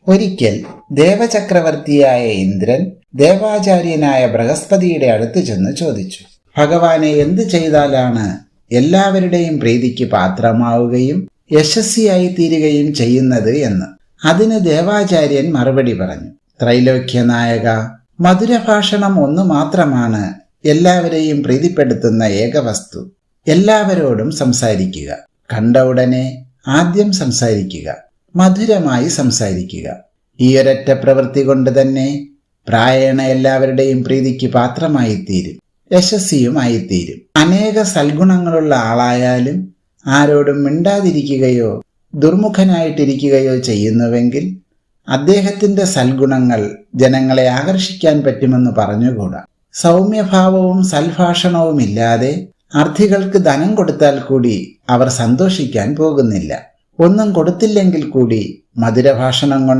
ഒരിക്കൽ ദേവചക്രവർത്തിയായ ഇന്ദ്രൻ ദേവാചാര്യനായ ബൃഹസ്പതിയുടെ അടുത്ത് ചെന്ന് ചോദിച്ചു, ഭഗവാനെ, എന്ത് ചെയ്താലാണ് എല്ലാവരുടെയും പ്രീതിക്ക് പാത്രമാവുകയും യശസ്വിയായി തീരുകയും ചെയ്യുന്നത് എന്ന്. അതിന് ദേവാചാര്യൻ മറുപടി പറഞ്ഞു, ത്രൈലോക്യനായക, മധുരഭാഷണം ഒന്നു മാത്രമാണ് എല്ലാവരെയും പ്രീതിപ്പെടുത്തുന്ന ഏക വസ്തു. എല്ലാവരോടും സംസാരിക്കുക. കണ്ട ഉടനെ ആദ്യം സംസാരിക്കുക, മധുരമായി സംസാരിക്കുക. ഈയൊരൊറ്റ പ്രവൃത്തി കൊണ്ട് തന്നെ പ്രായേണ എല്ലാവരുടെയും പ്രീതിക്ക് പാത്രമായിത്തീരും, യശസ്വിയുമായിത്തീരും. അനേക സൽഗുണങ്ങളുള്ള ആളായാലും ആരോടും മിണ്ടാതിരിക്കുകയോ ദുർമുഖനായിട്ടിരിക്കുകയോ ചെയ്യുന്നുവെങ്കിൽ അദ്ദേഹത്തിന്റെ സൽഗുണങ്ങൾ ജനങ്ങളെ ആകർഷിക്കാൻ പറ്റുമെന്ന് പറഞ്ഞുകൂടാ. സൗമ്യഭാവവും സൽഭാഷണവുമില്ലാതെ അർത്ഥികൾക്ക് ധനം കൊടുത്താൽ കൂടി അവർ സന്തോഷിക്കാൻ പോകുന്നില്ല. ഒന്നും കൊടുത്തില്ലെങ്കിൽ കൂടി മധുരഭാഷണം കൊണ്ട്